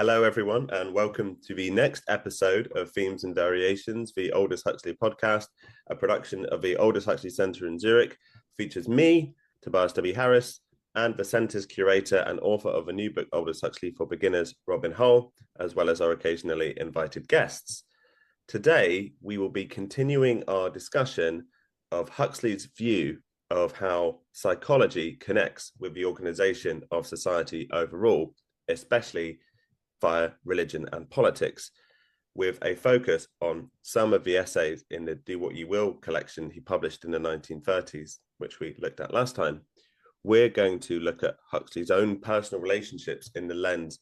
Hello, everyone, and welcome to the next episode of Themes and Variations, the Aldous Huxley podcast, a production of the Aldous Huxley Centre in Zurich. Features me, Tobias W. Harris, and the Centre's curator and author of a new book, Aldous Huxley for Beginners, Robin Hull, as well as our occasionally invited guests. Today, we will be continuing our discussion of Huxley's view of how psychology connects with the organization of society overall, especially via religion and politics, with a focus on some of the essays in the Do What You Will collection he published in the 1930s, which we looked at last time. We're going to look at Huxley's own personal relationships in the lens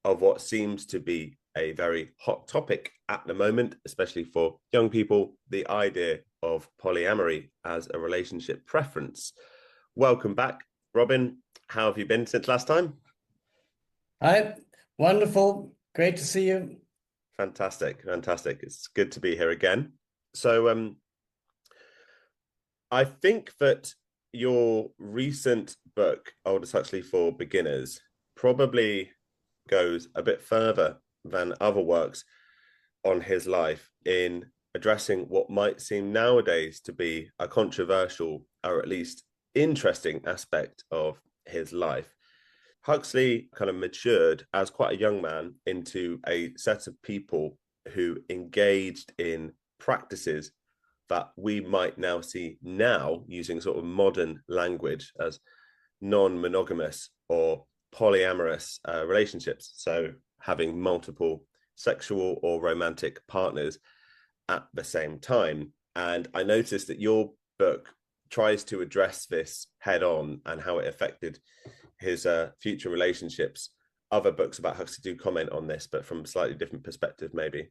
of what seems to be a very hot topic at the moment, especially for young people, the idea of polyamory as a relationship preference. Welcome back, Robin. How have you been since last time? Hi, wonderful. Great to see you. Fantastic. It's good to be here again. So I think that your recent book, Aldous Huxley for Beginners, probably goes a bit further than other works on his life in addressing what might seem nowadays to be a controversial or at least interesting aspect of his life. Huxley kind of matured as quite a young man into a set of people who engaged in practices that we might now see now using sort of modern language as non-monogamous or polyamorous relationships. So having multiple sexual or romantic partners at the same time. And I noticed that your book tries to address this head on and how it affected his future relationships. Other books about Huxley do comment on this, but from a slightly different perspective, maybe.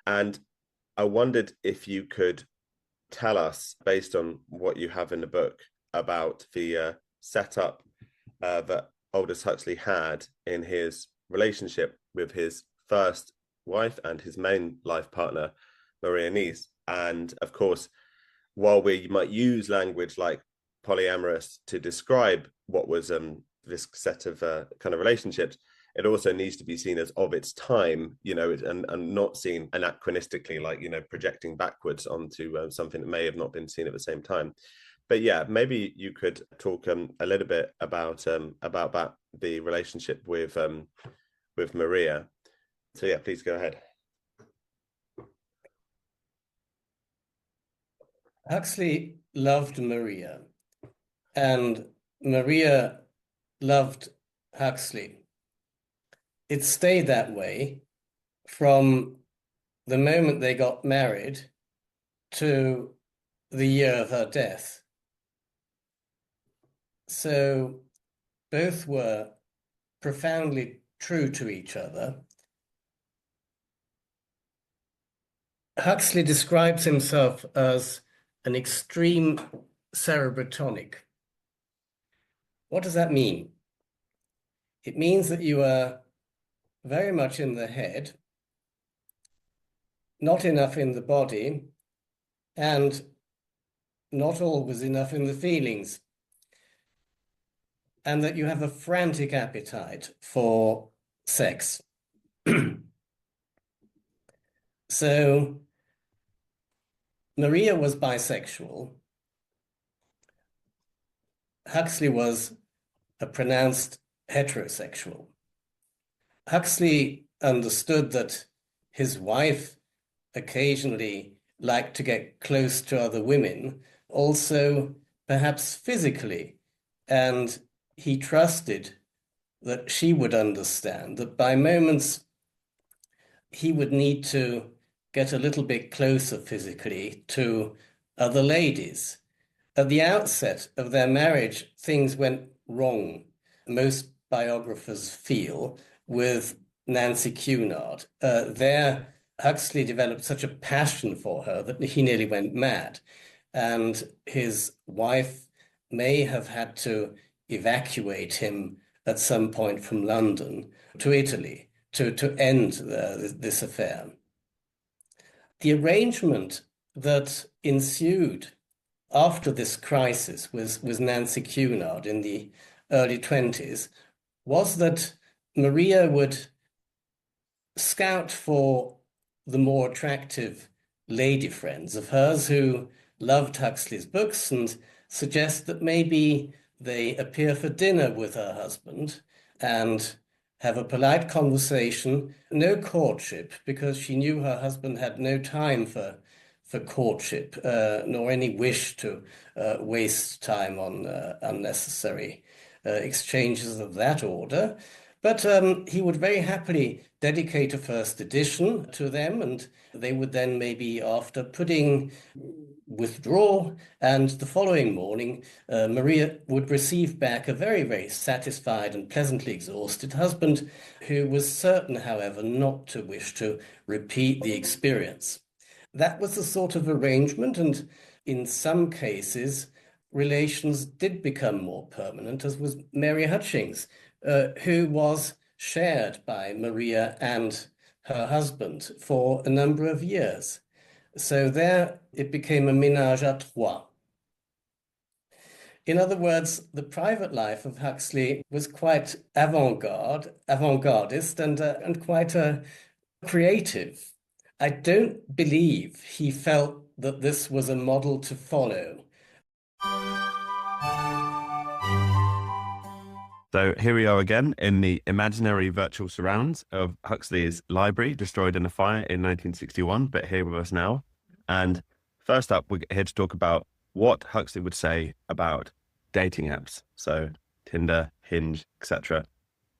And I wondered if you could tell us, based on what you have in the book, about the setup that Aldous Huxley had in his relationship with his first wife and his main life partner, Maria Nice. And of course, while we might use language like polyamorous to describe what was this set of kind of relationships, it also needs to be seen as of its time, and not seen anachronistically, like, projecting backwards onto something that may have not been seen at the same time. But yeah, maybe you could talk a little bit about that, the relationship with Maria. So yeah, please go ahead. Huxley loved Maria, and Maria loved Huxley. It stayed that way from the moment they got married to the year of her death. So both were profoundly true to each other. Huxley describes himself as an extreme cerebrotonic. What does that mean? It means that you are very much in the head, not enough in the body, and not always enough in the feelings, and that you have a frantic appetite for sex. So Maria was bisexual. Huxley was a pronounced heterosexual. Huxley understood that his wife occasionally liked to get close to other women, also perhaps physically, and he trusted that she would understand that by moments he would need to get a little bit closer physically to other ladies. At the outset of their marriage, things went wrong, most biographers feel, with Nancy Cunard. There, Huxley developed such a passion for her that he nearly went mad. And his wife may have had to evacuate him at some point from London to Italy to end this affair. The arrangement that ensued after this crisis with Nancy Cunard in the early 20s was that Maria would scout for the more attractive lady friends of hers who loved Huxley's books and suggest that maybe they appear for dinner with her husband and have a polite conversation, no courtship, because she knew her husband had no time for courtship, nor any wish to waste time on unnecessary exchanges of that order. But he would very happily dedicate a first edition to them, and they would then maybe after pudding withdraw, and the following morning Maria would receive back a very, very satisfied and pleasantly exhausted husband who was certain, however, not to wish to repeat the experience. That was the sort of arrangement, and in some cases, relations did become more permanent, as was Mary Hutchings, who was shared by Maria and her husband for a number of years. So there it became a ménage à trois. In other words, the private life of Huxley was quite avant-gardist, and quite creative. I don't believe he felt that this was a model to follow. So here we are again in the imaginary virtual surrounds of Huxley's library, destroyed in a fire in 1961, but here with us now. And first up, we're here to talk about what Huxley would say about dating apps. So Tinder, Hinge, etc.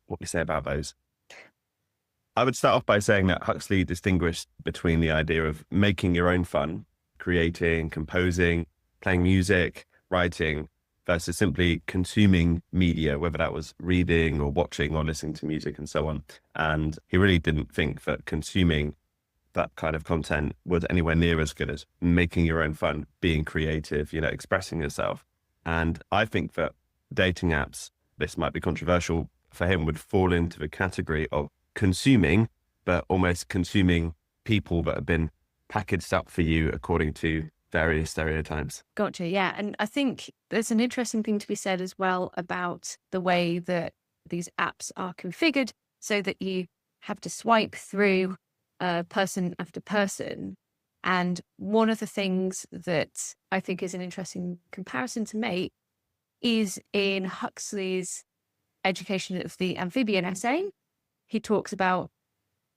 What we say about those. I would start off by saying that Huxley distinguished between the idea of making your own fun, creating, composing, playing music, writing, versus simply consuming media, whether that was reading or watching or listening to music and so on. And he really didn't think that consuming that kind of content was anywhere near as good as making your own fun, being creative, expressing yourself. And I think that dating apps, this might be controversial for him, would fall into the category of consuming, but almost consuming people that have been packaged up for you according to various stereotypes. Gotcha. Yeah. And I think there's an interesting thing to be said as well about the way that these apps are configured so that you have to swipe through person after person. And one of the things that I think is an interesting comparison to make is in Huxley's Education of the Amphibian essay. He talks about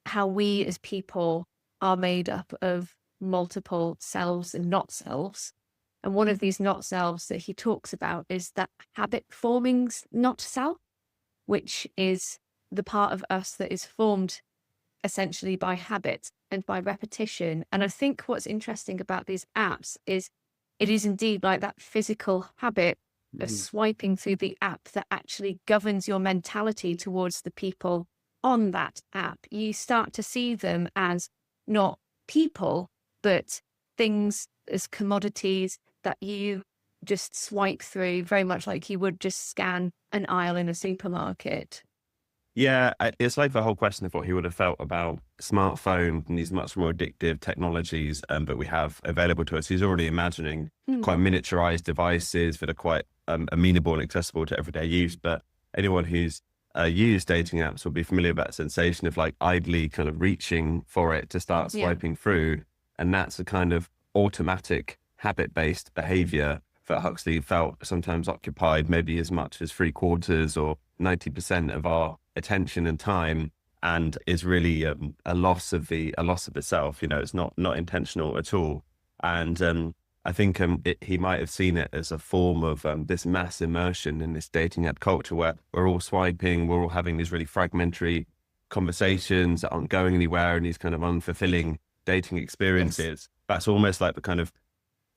how we as people are made up of multiple selves and not selves. And one of these not selves that he talks about is that habit forming not self, which is the part of us that is formed essentially by habit and by repetition. And I think what's interesting about these apps is it is indeed like that physical habit of swiping through the app that actually governs your mentality towards the people on that app. You start to see them as not people, but things as commodities that you just swipe through, very much like you would just scan an aisle in a supermarket. Yeah, it's like the whole question of what he would have felt about smartphones and these much more addictive technologies that we have available to us. He's already imagining quite miniaturized devices that are quite amenable and accessible to everyday use. But anyone who's used dating apps will be familiar with that sensation of like idly kind of reaching for it to start swiping through. And that's a kind of automatic habit-based behavior that Huxley felt sometimes occupied maybe as much as 3/4 or 90% of our attention and time, and is really a loss of the self. It's not intentional at all. And I think he might have seen it as a form of this mass immersion in this dating app culture where we're all swiping, we're all having these really fragmentary conversations that aren't going anywhere, and these kind of unfulfilling dating experiences. That's almost like the kind of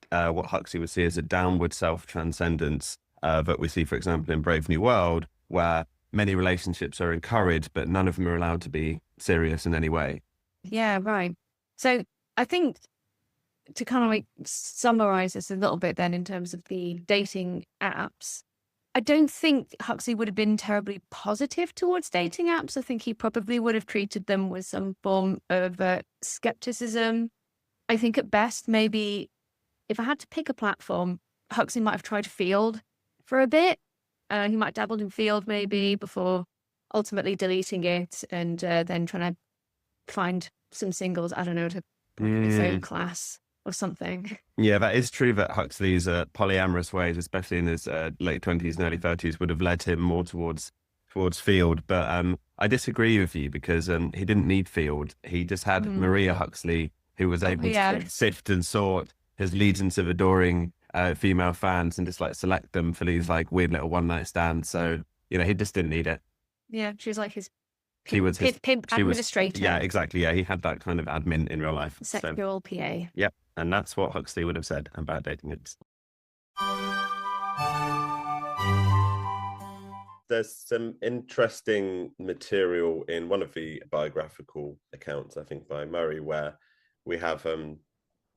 what Huxley would see as a downward self-transcendence that we see, for example, in Brave New World, where many relationships are encouraged, but none of them are allowed to be serious in any way. Yeah, right. So I think to kind of like summarize this a little bit then in terms of the dating apps, I don't think Huxley would have been terribly positive towards dating apps. I think he probably would have treated them with some form of skepticism. I think at best, maybe if I had to pick a platform, Huxley might have tried Field for a bit. He might have dabbled in Field maybe before ultimately deleting it and then trying to find some singles, I don't know, to put in his own class or something. Yeah, that is true that Huxley's polyamorous ways, especially in his late 20s and early 30s, would have led him more towards Field. But I disagree with you because he didn't need Field. He just had Maria Huxley, who was able to sift and sort his legions of adoring female fans and just like select them for these like weird little one-night stands. So, he just didn't need it. Yeah, she was like his pimp administrator. Yeah, exactly. Yeah, he had that kind of admin in real life. Sexual PA. Yep, and that's what Huxley would have said about dating apes. There's some interesting material in one of the biographical accounts, I think, by Murray, where we have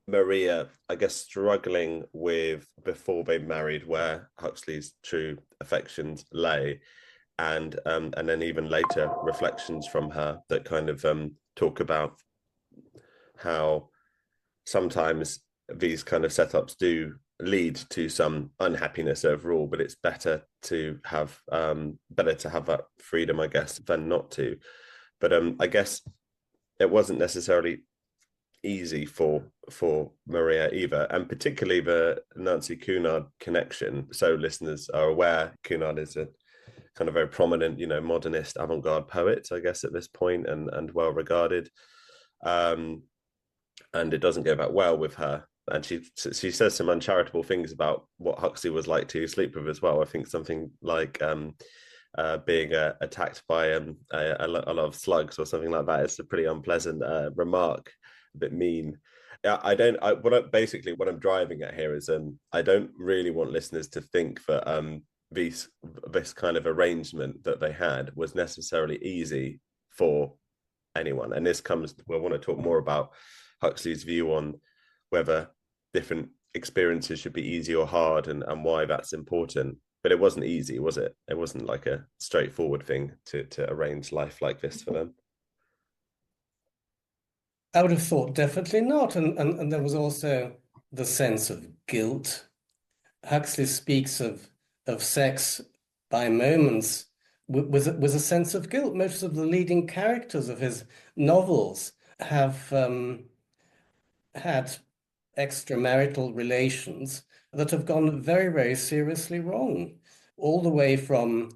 Maria, I guess, struggling with before they married, where Huxley's true affections lay. And then even later reflections from her that kind of talk about how sometimes these kind of setups do lead to some unhappiness overall, but it's better to have that freedom, I guess, than not to. But I guess it wasn't necessarily easy for Maria either, and particularly the Nancy Cunard connection. So listeners are aware, Cunard is a kind of very prominent, modernist avant-garde poet, I guess, at this point, and well regarded. And it doesn't go that well with her. And she says some uncharitable things about what Huxley was like to sleep with as well. I think something like being attacked by a lot of slugs or something like that. It's a pretty unpleasant remark, a bit mean. What I'm driving at here is I don't really want listeners to think that this kind of arrangement that they had was necessarily easy for anyone. And this comes, I want to talk more about Huxley's view on whether different experiences should be easy or hard, and why that's important. But it wasn't easy, was it? It wasn't like a straightforward thing to arrange life like this for them. I would have thought definitely not. And there was also the sense of guilt. Huxley speaks of sex by moments with a sense of guilt. Most of the leading characters of his novels have had extramarital relations that have gone very, very seriously wrong, all the way from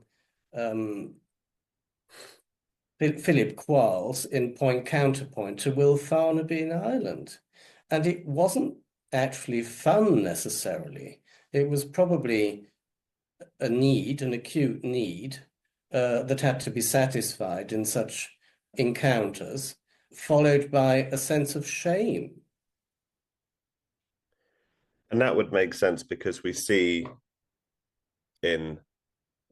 Philip Quarles in Point Counterpoint to Will Farnaby in Ireland. And it wasn't actually fun necessarily. It was probably a need, an acute need, that had to be satisfied in such encounters, followed by a sense of shame. And that would make sense because we see in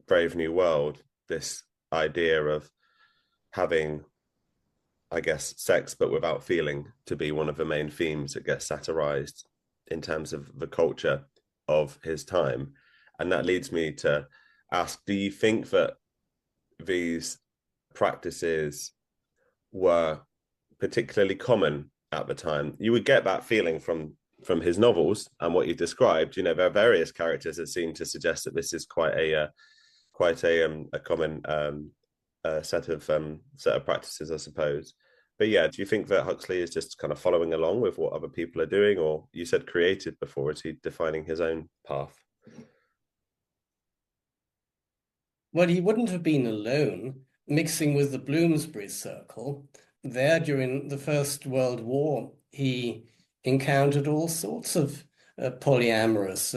Brave New World this idea of having, I guess, sex but without feeling to be one of the main themes that gets satirized in terms of the culture of his time. And that leads me to ask, do you think that these practices were particularly common at the time? You would get that feeling from his novels and what you described. There are various characters that seem to suggest that this is quite a common set of practices, I suppose. But yeah, do you think that Huxley is just kind of following along with what other people are doing, or you said creative before? Is he defining his own path? Well, he wouldn't have been alone, mixing with the Bloomsbury circle. There, during the First World War, he encountered all sorts of polyamorous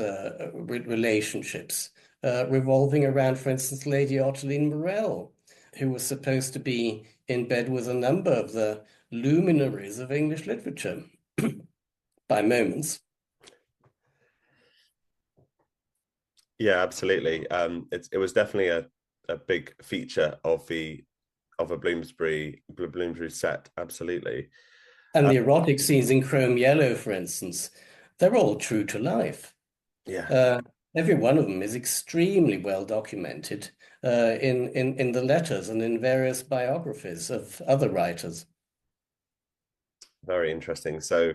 relationships, revolving around, for instance, Lady Ottoline Morell, who was supposed to be in bed with a number of the luminaries of English literature by moments. Yeah, absolutely. It was definitely a big feature of a Bloomsbury set. Absolutely. And the erotic scenes in Chrome Yellow, for instance, they're all true to life. Yeah. Every one of them is extremely well documented in the letters and in various biographies of other writers. Very interesting. So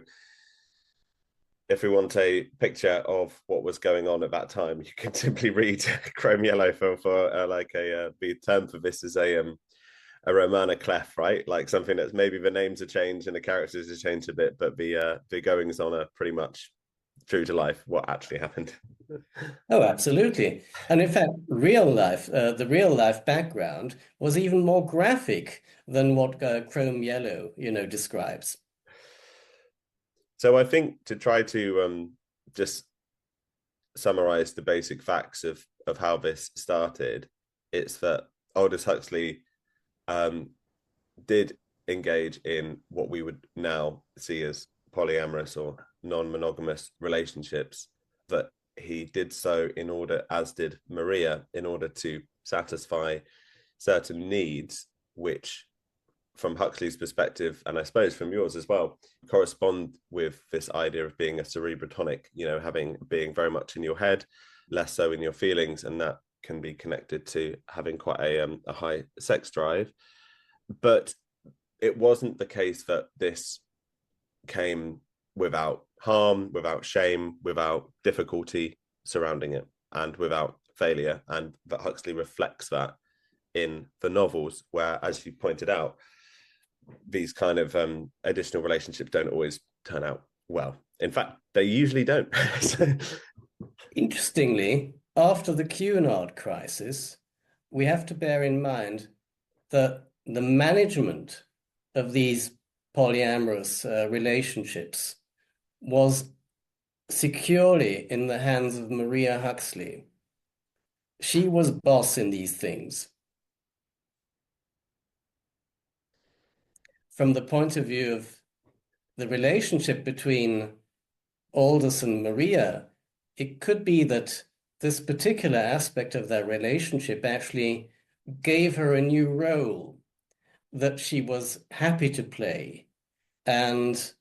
if we want a picture of what was going on at that time, you can simply read Chrome Yellow for the term for this is a Romana Clef, right? Like something that's maybe the names are changed and the characters have changed a bit, but the goings on are pretty much true to life, what actually happened. Oh, absolutely. And in fact, the real life background was even more graphic than what Chrome Yellow, describes. So I think to try to just summarize the basic facts of how this started, it's that Aldous Huxley did engage in what we would now see as polyamorous or non-monogamous relationships, that he did so in order, as did Maria, in order to satisfy certain needs, which from Huxley's perspective, and I suppose from yours as well, correspond with this idea of being a cerebrotonic, being very much in your head, less so in your feelings, and that can be connected to having quite a high sex drive. But it wasn't the case that this came without harm, without shame, without difficulty surrounding it, and without failure. And that Huxley reflects that in the novels, where, as you pointed out, these kind of additional relationships don't always turn out well. In fact, they usually don't. Interestingly, after the Cunard crisis, we have to bear in mind that the management of these polyamorous relationships was securely in the hands of Maria Huxley. She was boss in these things. From the point of view of the relationship between Aldous and Maria, it could be that this particular aspect of their relationship actually gave her a new role that she was happy to play, and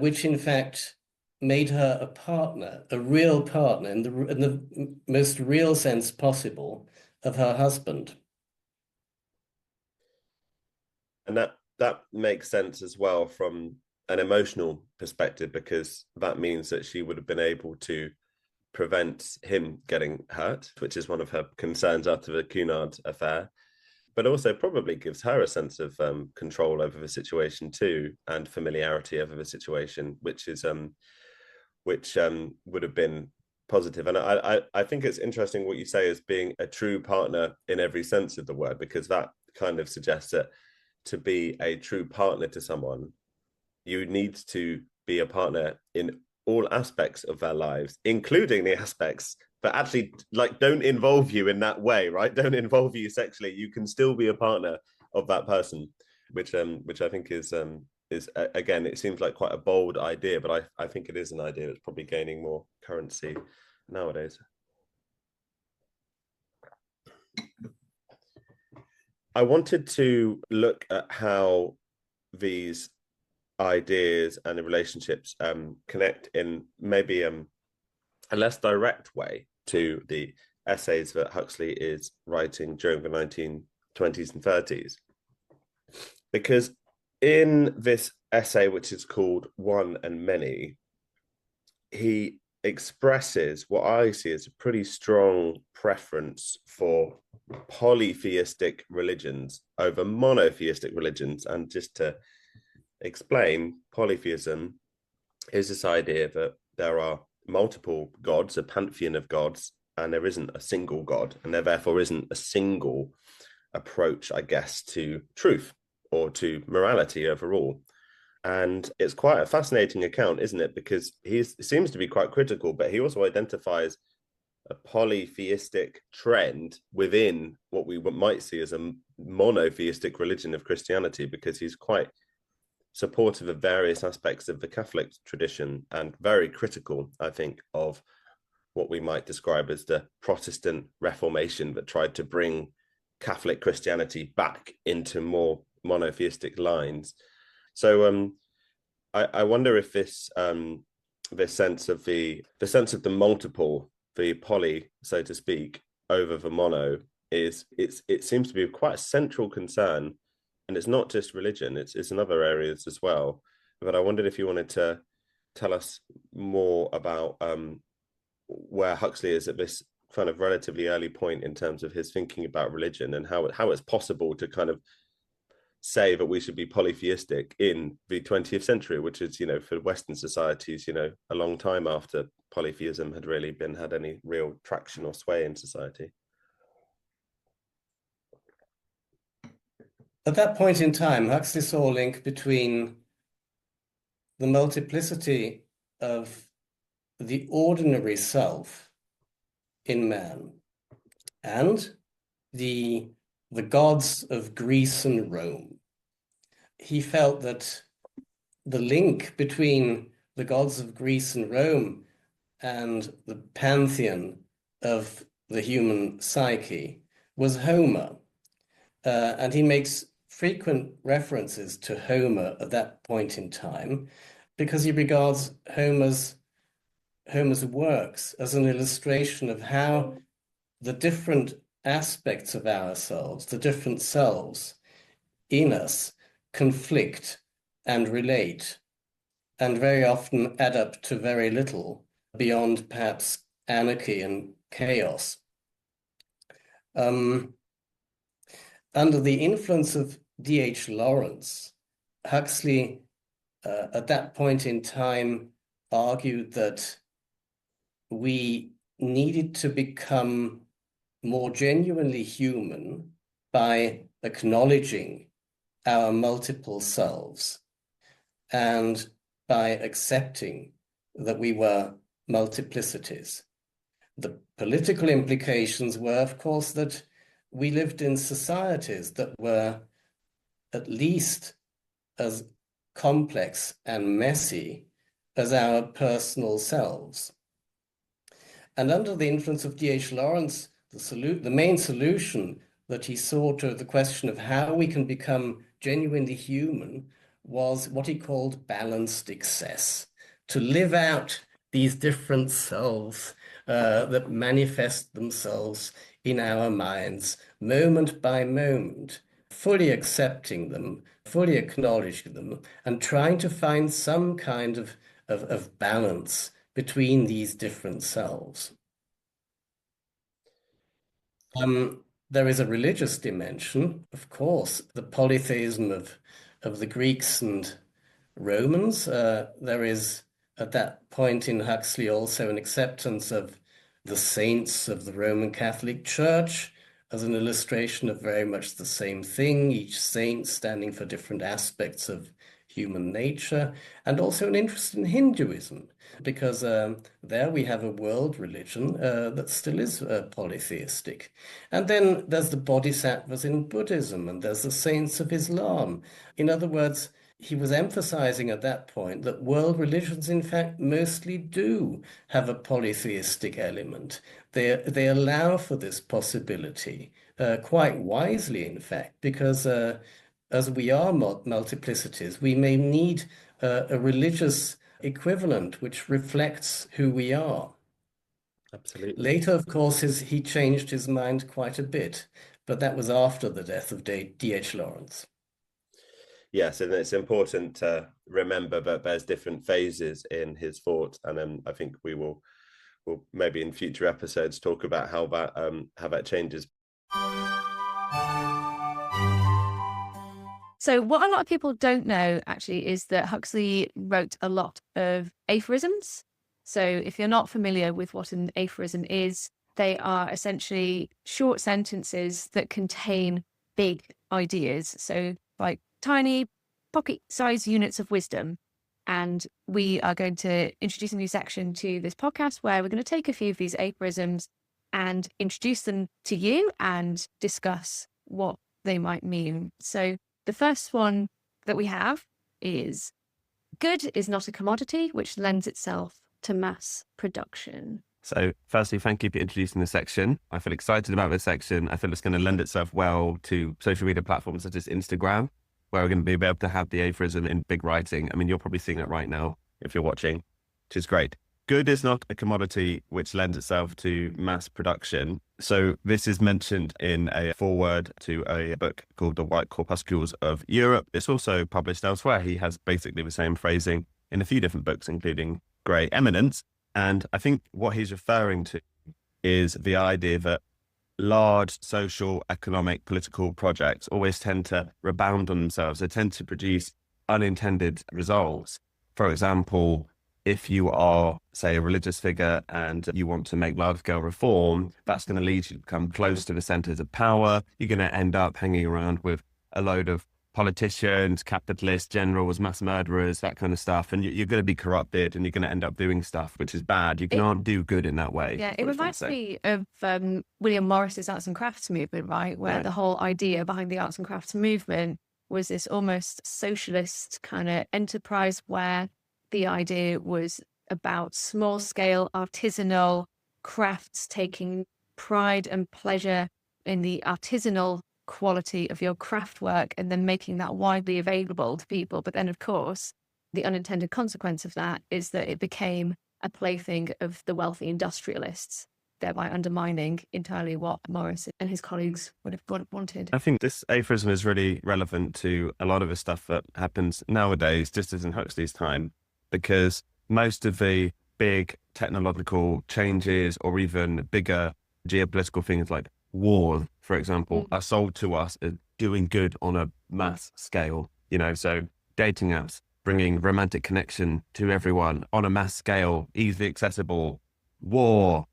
which in fact made her a partner, a real partner in the most real sense possible of her husband. And that makes sense as well from an emotional perspective, because that means that she would have been able to prevent him getting hurt, which is one of her concerns after the Cunard affair, but also probably gives her a sense of control over the situation too, and familiarity over the situation, which would have been positive. And I think it's interesting what you say as being a true partner in every sense of the word, because that kind of suggests that to be a true partner to someone, you need to be a partner in all aspects of their lives, including the aspects that actually don't involve you in that way, right? Don't involve you sexually. You can still be a partner of that person, which I think is again, it seems like quite a bold idea, but I think it is an idea that's probably gaining more currency nowadays. I wanted to look at how these ideas and the relationships connect in maybe a less direct way to the essays that Huxley is writing during the 1920s and 30s. Because in this essay, which is called One and Many, he expresses what I see as a pretty strong preference for polytheistic religions over monotheistic religions. And just to explain, polytheism is this idea that there are multiple gods, a pantheon of gods, and there isn't a single god, and there therefore isn't a single approach, I guess, to truth or to morality overall. And it's quite a fascinating account, isn't it? Because he seems to be quite critical, but he also identifies a polytheistic trend within what we might see as a monotheistic religion of Christianity, because he's quite supportive of various aspects of the Catholic tradition and very critical, I think, of what we might describe as the Protestant Reformation that tried to bring Catholic Christianity back into more monotheistic lines. So I wonder if this sense of the multiple, the poly, so to speak, over the mono it seems to be quite a central concern, and it's not just religion; it's in other areas as well. But I wondered if you wanted to tell us more about where Huxley is at this kind of relatively early point in terms of his thinking about religion, and how it's possible to kind of say that we should be polytheistic in the 20th century, which is, for Western societies, a long time after polytheism had really had any real traction or sway in society. At that point in time, Huxley saw a link between the multiplicity of the ordinary self in man and the gods of Greece and Rome. He felt that the link between the gods of Greece and Rome and the pantheon of the human psyche was Homer. And he makes frequent references to Homer at that point in time because he regards Homer's works as an illustration of how the different aspects of ourselves, the different selves in us, conflict and relate, and very often add up to very little beyond perhaps anarchy and chaos. Under the influence of D.H. Lawrence, Huxley, at that point in time, argued that we needed to become more genuinely human by acknowledging our multiple selves and by accepting that we were multiplicities. The political implications were, of course, that we lived in societies that were at least as complex and messy as our personal selves. And under the influence of D.H. Lawrence, the main solution that he saw to the question of how we can become genuinely human was what he called balanced excess, to live out these different selves that manifest themselves in our minds, moment by moment, fully accepting them, fully acknowledging them, and trying to find some kind of balance between these different selves. There is a religious dimension, of course, the polytheism of the Greeks and Romans. There is, at that point in Huxley, also an acceptance of the saints of the Roman Catholic Church as an illustration of very much the same thing, each saint standing for different aspects of human nature, and also an interest in Hinduism, because there we have a world religion that still is polytheistic. And then there's the bodhisattvas in Buddhism, and there's the saints of Islam. In other words, he was emphasizing at that point that world religions, in fact, mostly do have a polytheistic element. They allow for this possibility, quite wisely, in fact, because as we are multiplicities, we may need a religious equivalent which reflects who we are. Absolutely. Later, of course, he changed his mind quite a bit, but that was after the death of D.H. Lawrence. Yes, and it's important to remember that there's different phases in his thought, and I think we'll maybe in future episodes talk about how that changes. So what a lot of people don't know actually is that Huxley wrote a lot of aphorisms. So if you're not familiar with what an aphorism is, they are essentially short sentences that contain big ideas. So like tiny pocket-sized units of wisdom. And we are going to introduce a new section to this podcast where we're going to take a few of these aphorisms and introduce them to you and discuss what they might mean. So the first one that we have is, good is not a commodity which lends itself to mass production. So firstly, thank you for introducing the section. I feel excited about this section. I feel it's going to lend itself well to social media platforms such as Instagram, where we're going to be able to have the aphorism in big writing. I mean, you're probably seeing it right now if you're watching, which is great. Good is not a commodity which lends itself to mass production. So this is mentioned in a foreword to a book called The White Corpuscles of Europe. It's also published elsewhere. He has basically the same phrasing in a few different books, including Grey Eminence. And I think what he's referring to is the idea that large social, economic, political projects always tend to rebound on themselves. They tend to produce unintended results. For example, if you are, say, a religious figure and you want to make large-scale reform, that's going to lead you to become close to the centers of power. You're going to end up hanging around with a load of politicians, capitalists, generals, mass murderers, that kind of stuff. And you're going to be corrupted and you're going to end up doing stuff which is bad. You can't do good in that way. Yeah, it reminds me of William Morris's arts and crafts movement, right? Where the whole idea behind the arts and crafts movement was this almost socialist kind of enterprise where the idea was about small scale artisanal crafts, taking pride and pleasure in the artisanal quality of your craft work and then making that widely available to people. But then, of course, the unintended consequence of that is that it became a plaything of the wealthy industrialists, thereby undermining entirely what Morris and his colleagues would have wanted. I think this aphorism is really relevant to a lot of the stuff that happens nowadays, just as in Huxley's time, because most of the big technological changes or even bigger geopolitical things like war, for example, are sold to us as doing good on a mass scale. So dating apps, bringing romantic connection to everyone on a mass scale, easily accessible. War,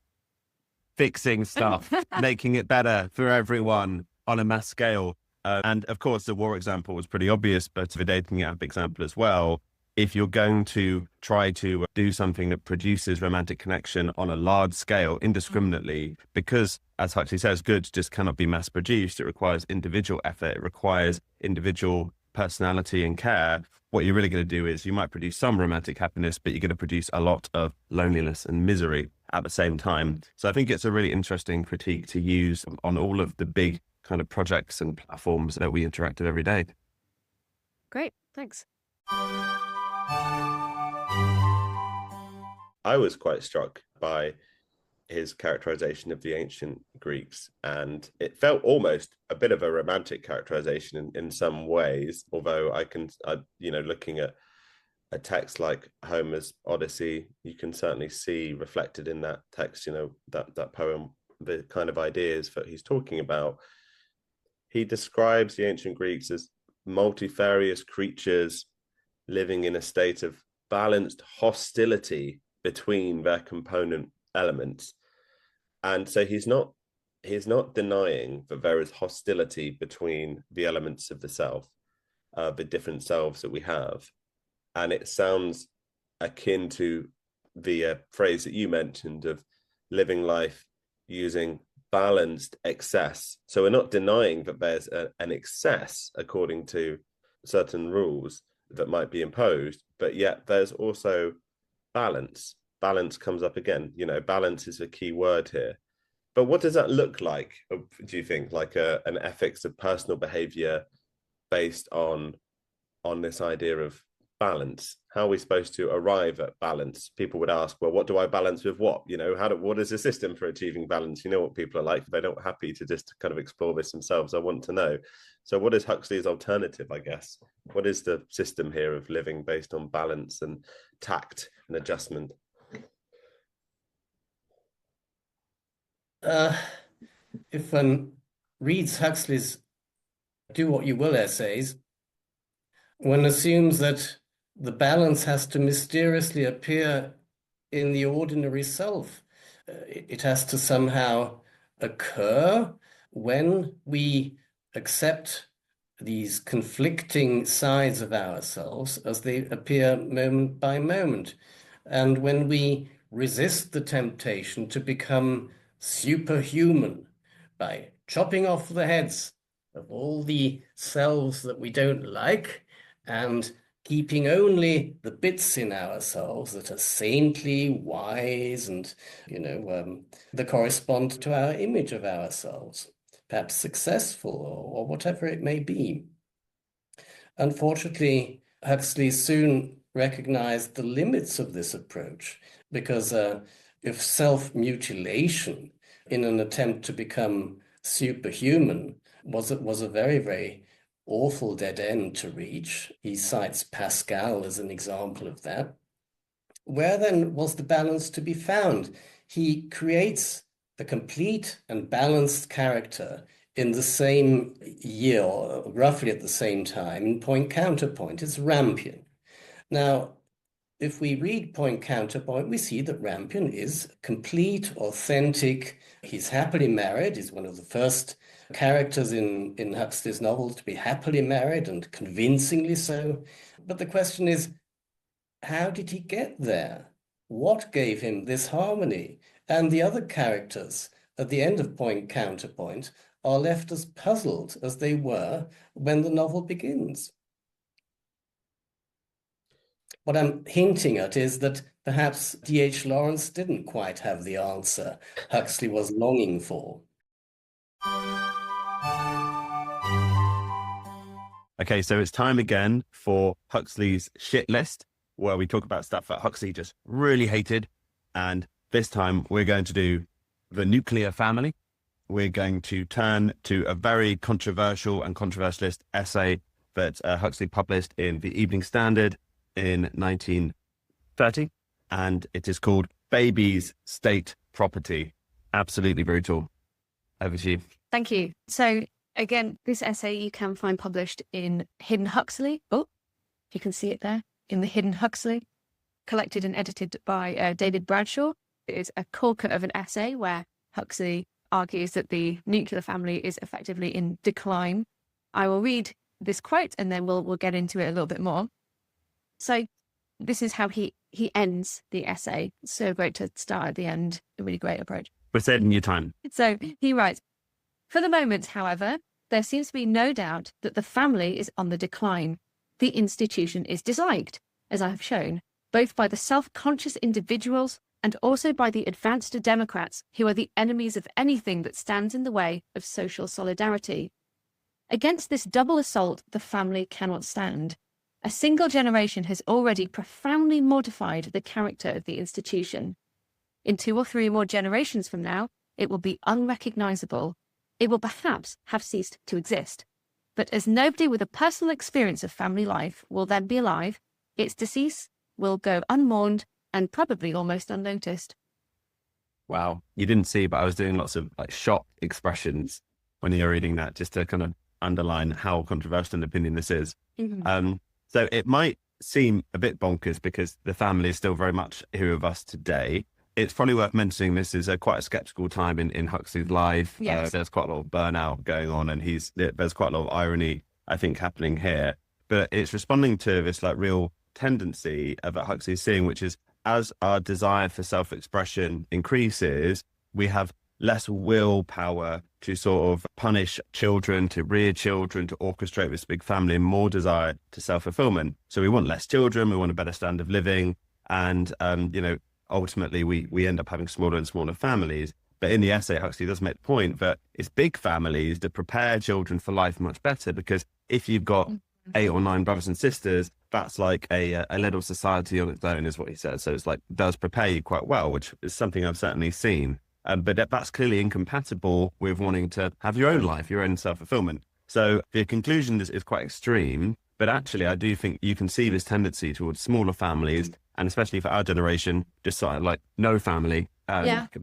fixing stuff, making it better for everyone on a mass scale. And of course, the war example was pretty obvious, but the dating app example as well. If you're going to try to do something that produces romantic connection on a large scale indiscriminately, because as Huxley says, goods just cannot be mass produced. It requires individual effort. It requires individual personality and care. What you're really going to do is you might produce some romantic happiness, but you're going to produce a lot of loneliness and misery at the same time. So I think it's a really interesting critique to use on all of the big kind of projects and platforms that we interact with every day. Great, thanks. I was quite struck by his characterization of the ancient Greeks, and it felt almost a bit of a romantic characterization in some ways, although looking at a text like Homer's Odyssey, you can certainly see reflected in that text, that poem, the kind of ideas that he's talking about. He describes the ancient Greeks as multifarious creatures living in a state of balanced hostility between their component elements. And so he's not denying that there is hostility between the elements of the self, the different selves that we have. And it sounds akin to the phrase that you mentioned of living life using balanced excess. So we're not denying that there's an excess according to certain rules that might be imposed, but yet there's also balance. Balance comes up again. Balance is a key word here. But what does that look like, do you think, like an ethics of personal behavior based on this idea of balance? How are we supposed to arrive at balance? People would ask, well, what do I balance with what? What is the system for achieving balance? You know what people are like. They're not happy to just kind of explore this themselves. I want to know. So what is Huxley's alternative, I guess? What is the system here of living based on balance and tact and adjustment? If one reads Huxley's Do What You Will essays, one assumes that the balance has to mysteriously appear in the ordinary self. It has to somehow occur when we accept these conflicting sides of ourselves as they appear moment by moment. And when we resist the temptation to become superhuman by chopping off the heads of all the selves that we don't like and keeping only the bits in ourselves that are saintly, wise, and, that correspond to our image of ourselves, perhaps successful or whatever it may be. Unfortunately, Huxley soon recognized the limits of this approach because if self-mutilation in an attempt to become superhuman was a very, very awful dead end to reach. He cites Pascal as an example of that. Where then was the balance to be found? He creates a complete and balanced character in the same year, or roughly at the same time, in Point Counterpoint. It's Rampion. Now, if we read Point Counterpoint, we see that Rampion is complete, authentic. He's happily married. He's one of the first characters in Huxley's novels to be happily married, and convincingly so. But the question is, how did he get there? What gave him this harmony? And the other characters at the end of Point Counterpoint are left as puzzled as they were when the novel begins. What I'm hinting at is that perhaps D.H. Lawrence didn't quite have the answer Huxley was longing for. Okay, so it's time again for Huxley's shit list, where we talk about stuff that Huxley just really hated. And this time we're going to do the nuclear family. We're going to turn to a very controversial and controversialist essay that Huxley published in the Evening Standard in 1930, and it is called Babies, State Property. Absolutely brutal. Over to you. Thank you. So again, this essay you can find published in Hidden Huxley. Oh, you can see it there in the Hidden Huxley, collected and edited by David Bradshaw. It is a corker of an essay where Huxley argues that the nuclear family is effectively in decline. I will read this quote and then we'll get into it a little bit more. So this is how he ends the essay. So great to start at the end. A really great approach. We're saving your time. So he writes, for the moment, however, there seems to be no doubt that the family is on the decline. The institution is disliked, as I have shown, both by the self-conscious individuals and also by the advanced Democrats, who are the enemies of anything that stands in the way of social solidarity. Against this double assault, the family cannot stand. A single generation has already profoundly modified the character of the institution. In 2 or 3 more generations from now, it will be unrecognizable. It will perhaps have ceased to exist. But as nobody with a personal experience of family life will then be alive, its decease will go unmourned and probably almost unnoticed. Wow. You didn't see, but I was doing lots of shocked expressions when you were reading that, just to kind of underline how controversial an opinion this is. Mm-hmm. So it might seem a bit bonkers because the family is still very much here with us today. It's probably worth mentioning this is quite a skeptical time in Huxley's life. Yes. There's quite a lot of burnout going on, and there's quite a lot of irony, I think, happening here. But it's responding to this real tendency that Huxley's seeing, which is as our desire for self-expression increases, we have less willpower to sort of punish children, to rear children, to orchestrate this big family, and more desire to self-fulfillment. So we want less children, we want a better standard of living, and ultimately we end up having smaller and smaller families. But in the essay, Huxley does make the point that it's big families that prepare children for life much better, because if you've got 8 or 9 brothers and sisters, that's like a little society on its own, is what he says. So it's does prepare you quite well, which is something I've certainly seen. But that's clearly incompatible with wanting to have your own life, your own self-fulfillment. So the conclusion is quite extreme, but actually I do think you can see this tendency towards smaller families, and especially for our generation, just sort of no family,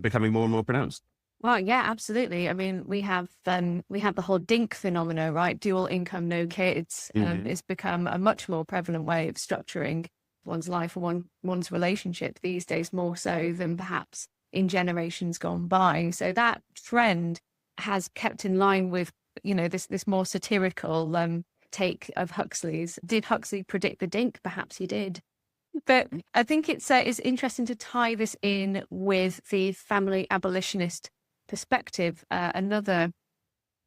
becoming more and more pronounced. Well, yeah, absolutely. I mean, we have the whole DINK phenomena, right? Dual income, no kids. It's become a much more prevalent way of structuring one's life or one's relationship these days, more so than perhaps in generations gone by. So that trend has kept in line with, this more satirical take of Huxley's. Did Huxley predict the DINK? Perhaps he did. But I think it's interesting to tie this in with the family abolitionist perspective, another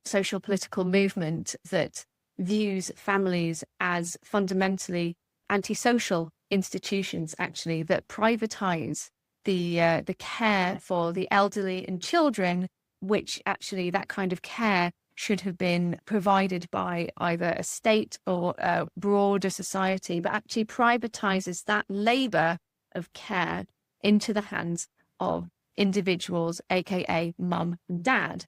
social political movement that views families as fundamentally antisocial institutions, actually, that privatize the care for the elderly and children, which actually that kind of care should have been provided by either a state or a broader society, but actually privatizes that labor of care into the hands of individuals, aka mum and dad.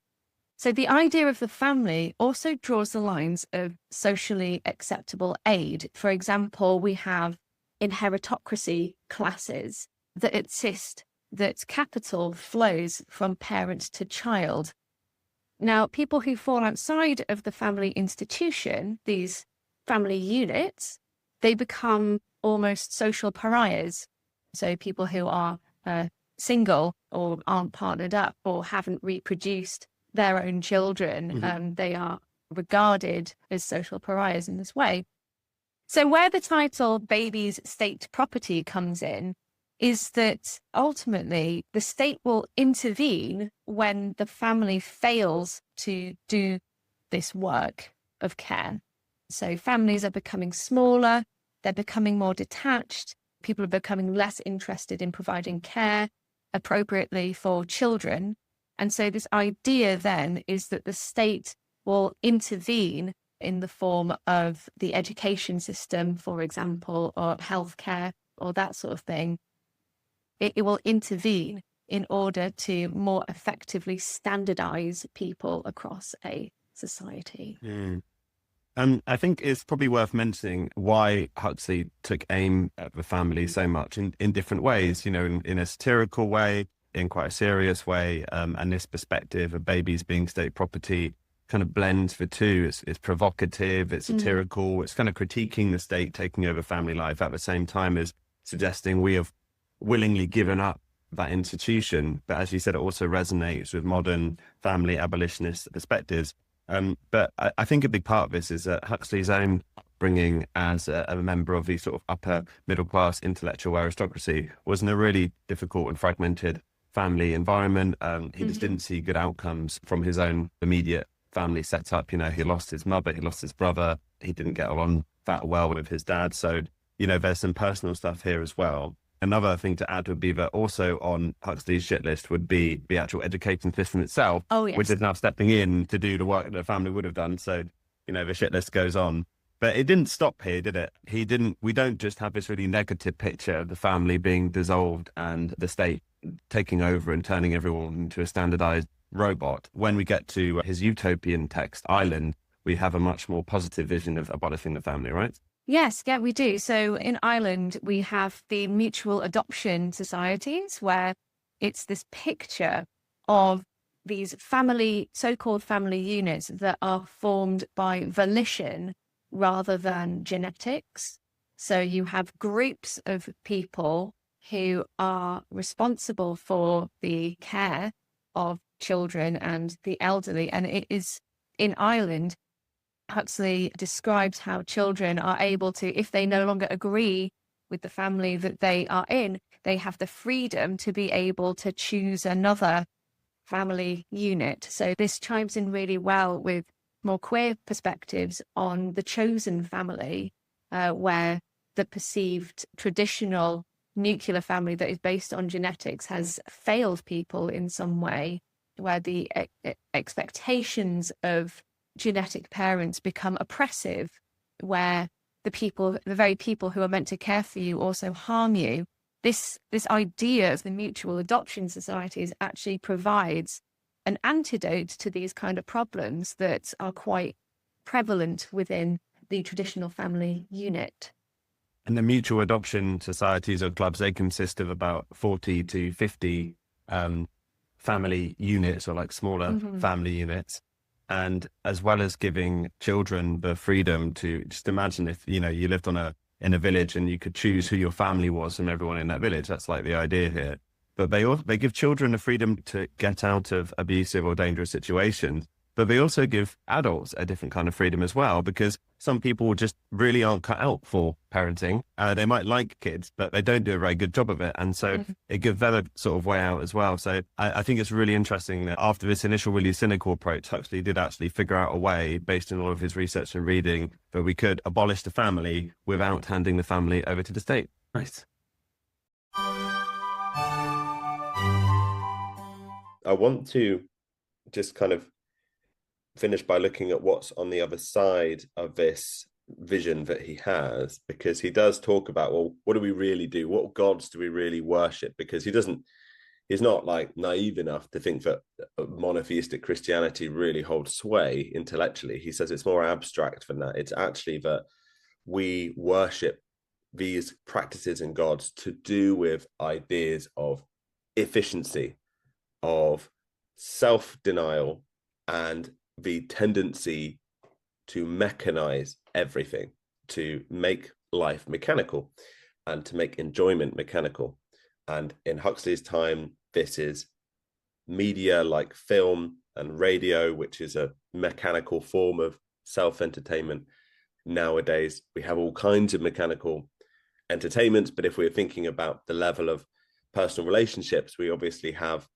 So the idea of the family also draws the lines of socially acceptable aid. For example, we have inheritocracy classes that insist that capital flows from parent to child. Now, people who fall outside of the family institution, these family units, they become almost social pariahs. So people who are single or aren't partnered up or haven't reproduced their own children, they are regarded as social pariahs in this way. So where the title baby's state property comes in is that ultimately the state will intervene when the family fails to do this work of care. So families are becoming smaller, they're becoming more detached, people are becoming less interested in providing care appropriately for children. And so this idea then is that the state will intervene in the form of the education system, for example, or healthcare or that sort of thing. It will intervene in order to more effectively standardize people across a society. I think it's probably worth mentioning why Huxley took aim at the family so much in different ways, in a satirical way, in quite a serious way. And this perspective of babies being state property kind of blends the two. It's provocative, it's satirical, it's kind of critiquing the state taking over family life at the same time as suggesting we have willingly given up that institution. But as you said, it also resonates with modern family abolitionist perspectives. But I think a big part of this is Huxley's own upbringing as a member of the sort of upper middle class intellectual aristocracy was in a really difficult and fragmented family environment. He just didn't see good outcomes from his own immediate family setup. He lost his mother, he lost his brother, he didn't get along that well with his dad. So, there's some personal stuff here as well. Another thing to add would be that also on Huxley's shit list would be the actual education system itself, which is now stepping in to do the work that the family would have done. So, the shit list goes on. But it didn't stop here, did it? We don't just have this really negative picture of the family being dissolved and the state taking over and turning everyone into a standardized robot. When we get to his utopian text, Island, we have a much more positive vision of abolishing the family, right? Yes, yeah, we do. So in Ireland, we have the mutual adoption societies where it's this picture of these so-called family units that are formed by volition rather than genetics. So you have groups of people who are responsible for the care of children and the elderly. And it is in Ireland, Huxley describes how children are able to, if they no longer agree with the family that they are in, they have the freedom to be able to choose another family unit. So this chimes in really well with more queer perspectives on the chosen family, where the perceived traditional nuclear family that is based on genetics has failed people in some way, where the expectations of genetic parents become oppressive, where the very people who are meant to care for you also harm you. This idea of the mutual adoption societies actually provides an antidote to these kind of problems that are quite prevalent within the traditional family unit. And the mutual adoption societies or clubs, they consist of about 40 to 50 family units, or like smaller family units. And as well as giving children the freedom to just imagine if, you lived in a village and you could choose who your family was from everyone in that village. That's like the idea here. But they give children the freedom to get out of abusive or dangerous situations. But they also give adults a different kind of freedom as well, because some people just really aren't cut out for parenting. They might like kids, but they don't do a very good job of it. And so it gives them a sort of way out as well. So I think it's really interesting that after this initial really cynical approach, Huxley did actually figure out a way, based on all of his research and reading, that we could abolish the family without handing the family over to the state. Nice. I want to just kind of finish by looking at what's on the other side of this vision that he has, because he does talk about, well, what do we really do? What gods do we really worship? Because he's not like naive enough to think that monotheistic Christianity really holds sway intellectually. He says it's more abstract than that. It's actually that we worship these practices and gods to do with ideas of efficiency, of self-denial, and the tendency to mechanize everything, to make life mechanical and to make enjoyment mechanical. And in Huxley's time, this is media like film and radio, which is a mechanical form of self-entertainment. Nowadays, we have all kinds of mechanical entertainments, but if we're thinking about the level of personal relationships, we obviously have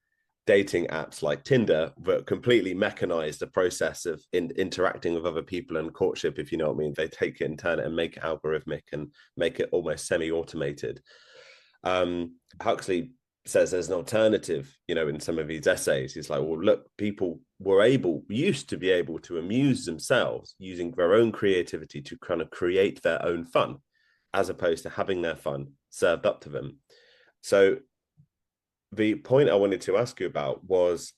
dating apps like Tinder that completely mechanize the process of interacting with other people and courtship, if you know what I mean. They take it and turn it and make it algorithmic and make it almost semi-automated. Huxley says there's an alternative, in some of his essays. He's like, well, look, people used to be able to amuse themselves using their own creativity to kind of create their own fun, as opposed to having their fun served up to them. So the point I wanted to ask you about was,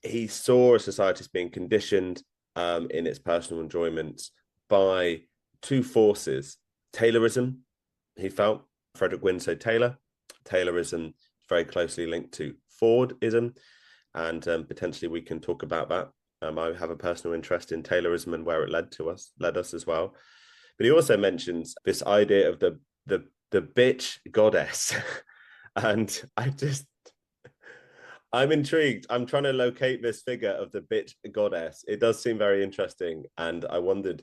he saw a society as being conditioned in its personal enjoyments by two forces. Taylorism, he felt, Frederick Winslow Taylor. Taylorism is very closely linked to Fordism, and potentially we can talk about that. I have a personal interest in Taylorism and where it led us as well. But he also mentions this idea of the bitch goddess. And I'm intrigued. I'm trying to locate this figure of the bitch goddess. It does seem very interesting. And I wondered,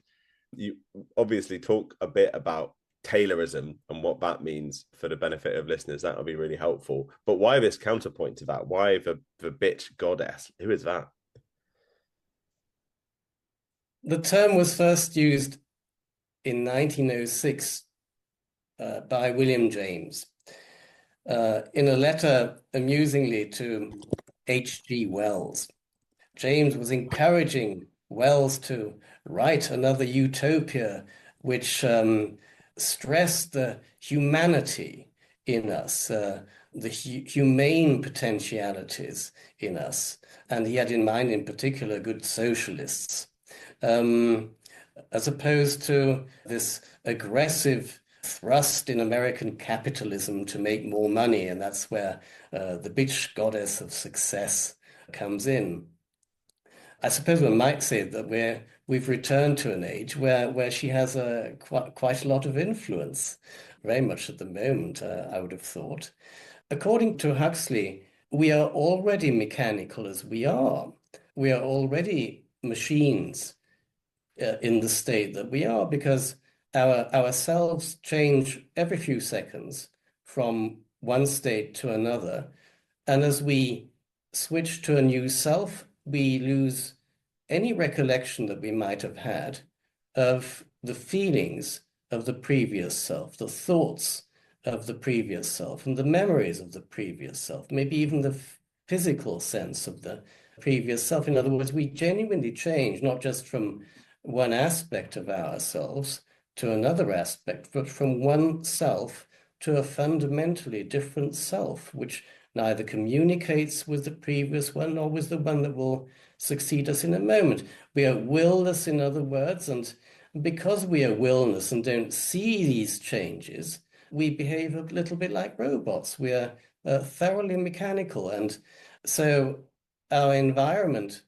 you obviously talk a bit about Taylorism and what that means for the benefit of listeners. That would be really helpful. But why this counterpoint to that? Why the bitch goddess? Who is that? The term was first used in 1906 by William James. In a letter, amusingly, to H.G. Wells. James was encouraging Wells to write another utopia which stressed the humanity in us, the humane potentialities in us. And he had in mind, in particular, good socialists, as opposed to this aggressive thrust in American capitalism to make more money, and that's where the bitch goddess of success comes in. I suppose one might say that we've returned to an age where she has quite a lot of influence, very much at the moment, I would have thought. According to Huxley, we are already mechanical as we are. We are already machines in the state that we are, because our selves change every few seconds from one state to another. And as we switch to a new self, we lose any recollection that we might have had of the feelings of the previous self, the thoughts of the previous self, and the memories of the previous self, maybe even the physical sense of the previous self. In other words, we genuinely change, not just from one aspect of ourselves to another aspect, but from one self to a fundamentally different self, which neither communicates with the previous one nor with the one that will succeed us in a moment. We are will-less, in other words, and because we are will-less and don't see these changes, we behave a little bit like robots. We are thoroughly mechanical, and so our environment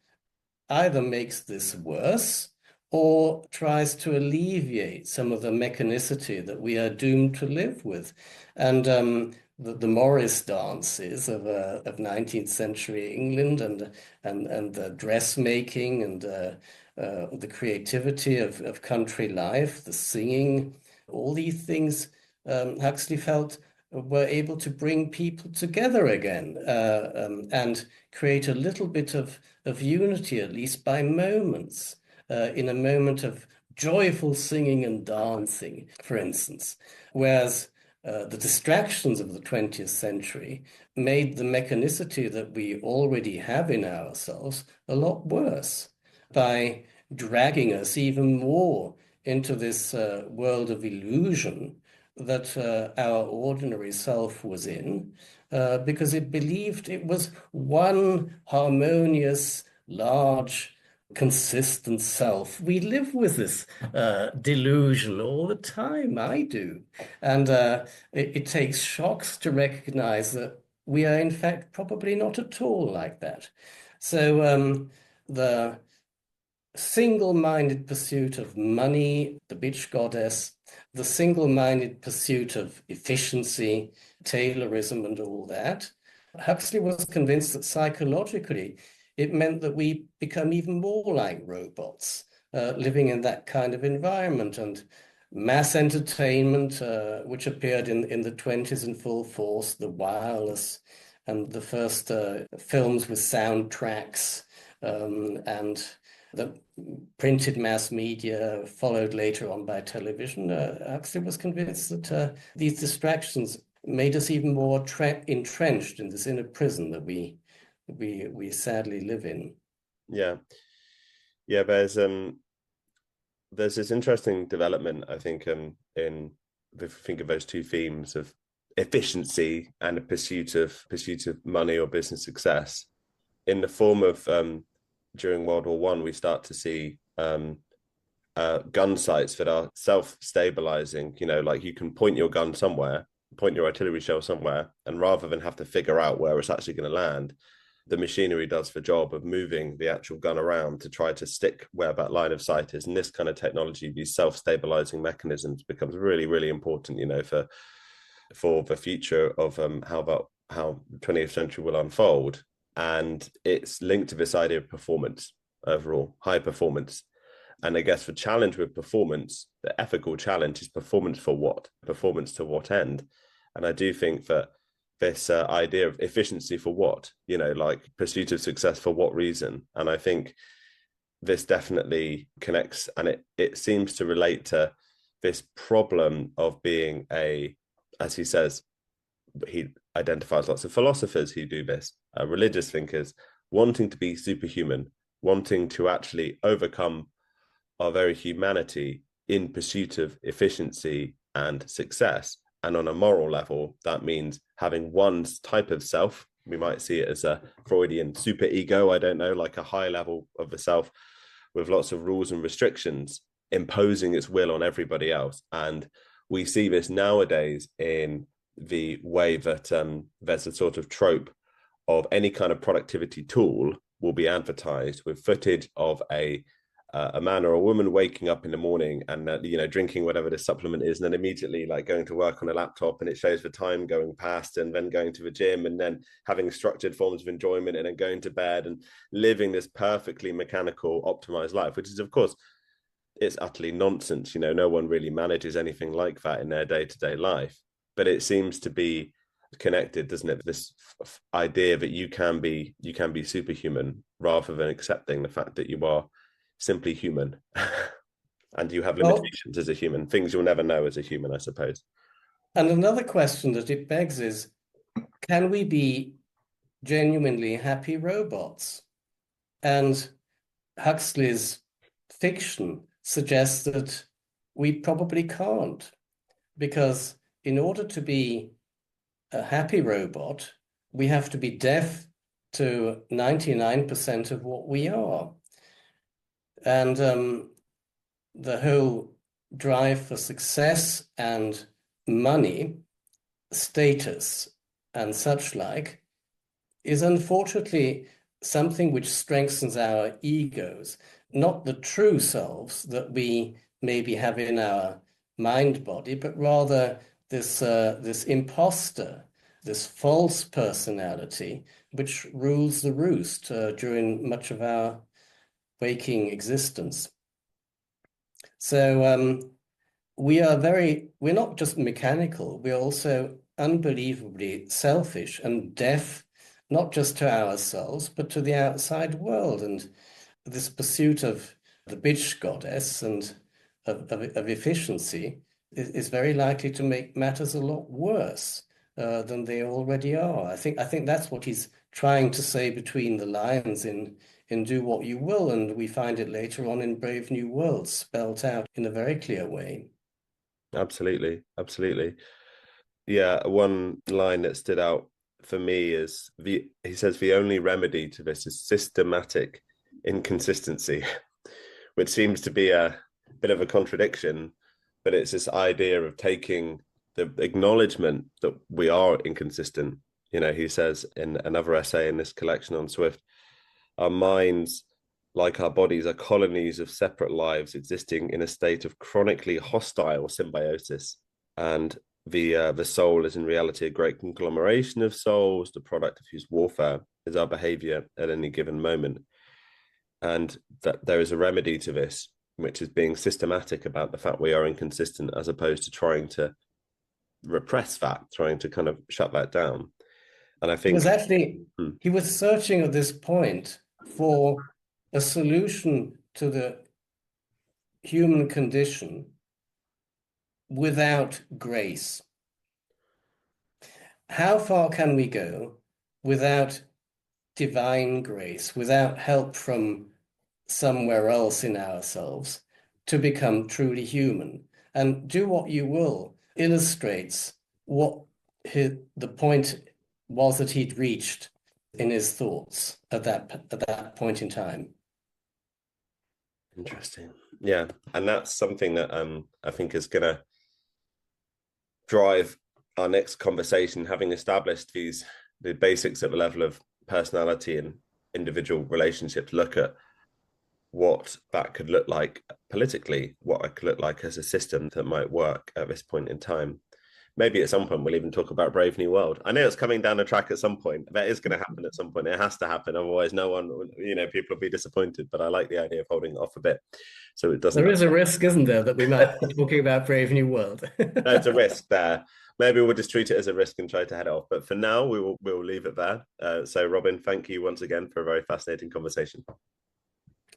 either makes this worse or tries to alleviate some of the mechanicity that we are doomed to live with. And the Morris dances of 19th century England and the dressmaking and the creativity of country life, the singing, all these things Huxley felt were able to bring people together again and create a little bit of unity, at least by moments. In a moment of joyful singing and dancing, for instance, whereas the distractions of the 20th century made the mechanicity that we already have in ourselves a lot worse by dragging us even more into this world of illusion that our ordinary self was in, because it believed it was one harmonious, large, consistent self. We live with this delusion all the time. I do. And it takes shocks to recognize that we are, in fact, probably not at all like that. So the single-minded pursuit of money, the bitch goddess, the single-minded pursuit of efficiency, Taylorism, and all that. Huxley was convinced that psychologically it meant that we become even more like robots, living in that kind of environment. And mass entertainment, which appeared in the 20s in full force, the wireless, and the first films with soundtracks, and the printed mass media, followed later on by television. Huxley was convinced that these distractions made us even more entrenched in this inner prison that we sadly live in. Yeah, there's this interesting development, I think, in if you think of those two themes of efficiency and a pursuit of money or business success, in the form of during World War One, we start to see gun sights that are self-stabilizing. You know, like you can point your gun somewhere, point your artillery shell somewhere, and rather than have to figure out where it's actually going to land, the machinery does the job of moving the actual gun around to try to stick where that line of sight is. And this kind of technology, these self-stabilizing mechanisms, becomes really, really important, you know, for the future of how the 20th century will unfold. And it's linked to this idea of performance overall, high performance. And I guess the challenge with performance, the ethical challenge, is performance for what? Performance to what end? And I do think that this idea of efficiency for what, you know, like pursuit of success for what reason? And I think this definitely connects, and it seems to relate to this problem of being as he says, he identifies lots of philosophers who do this, religious thinkers, wanting to be superhuman, wanting to actually overcome our very humanity in pursuit of efficiency and success. And on a moral level, that means having one type of self. We might see it as a Freudian super ego, I don't know, like a high level of the self with lots of rules and restrictions, imposing its will on everybody else. And we see this nowadays in the way that there's a sort of trope of any kind of productivity tool will be advertised with footage of a man or a woman waking up in the morning and you know, drinking whatever the supplement is, and then immediately like going to work on a laptop, and it shows the time going past, and then going to the gym, and then having structured forms of enjoyment, and then going to bed and living this perfectly mechanical, optimized life, which is, of course, it's utterly nonsense. You know, no one really manages anything like that in their day-to-day life. But it seems to be connected, doesn't it? This idea that you can be superhuman rather than accepting the fact that you are simply human and you have limitations as a human, things you'll never know as a human, I suppose. And another question that it begs is, can we be genuinely happy robots? And Huxley's fiction suggests that we probably can't, because in order to be a happy robot, we have to be deaf to 99% of what we are. And the whole drive for success and money, status, and such like is unfortunately something which strengthens our egos, not the true selves that we maybe have in our mind body, but rather this imposter, this false personality, which rules the roost during much of our waking existence. So we're not just mechanical, we're also unbelievably selfish and deaf, not just to ourselves, but to the outside world. And this pursuit of the bitch goddess and of efficiency is very likely to make matters a lot worse than they already are. I think that's what he's trying to say between the lines in Do What You Will, and we find it later on in Brave New World, spelt out in a very clear way. Absolutely. Yeah, one line that stood out for me is he says the only remedy to this is systematic inconsistency, which seems to be a bit of a contradiction, but it's this idea of taking the acknowledgement that we are inconsistent. You know, he says in another essay in this collection on Swift, our minds, like our bodies, are colonies of separate lives existing in a state of chronically hostile symbiosis. And the soul is in reality a great conglomeration of souls, the product of whose warfare is our behavior at any given moment. And that there is a remedy to this, which is being systematic about the fact we are inconsistent, as opposed to trying to repress that, trying to kind of shut that down. And I think he was searching at this point for a solution to the human condition without grace. How far can we go without divine grace, without help from somewhere else in ourselves to become truly human? And Do What You Will illustrates what the point was that he'd reached in his thoughts at that point in time. Interesting. Yeah. And that's something that I think is going to drive our next conversation, having established the basics at the level of personality and individual relationships, look at what that could look like politically, what it could look like as a system that might work at this point in time. Maybe at some point we'll even talk about Brave New World. I know it's coming down the track at some point. That is going to happen at some point. It has to happen. Otherwise, no one, people will be disappointed. But I like the idea of holding it off a bit. So it doesn't. There is a risk, isn't there, that we might be talking about Brave New World? There's a risk there. Maybe we'll just treat it as a risk and try to head off. But for now, we'll leave it there. So Robin, thank you once again for a very fascinating conversation.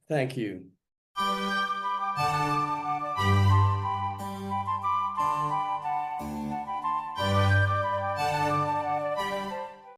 Thank you.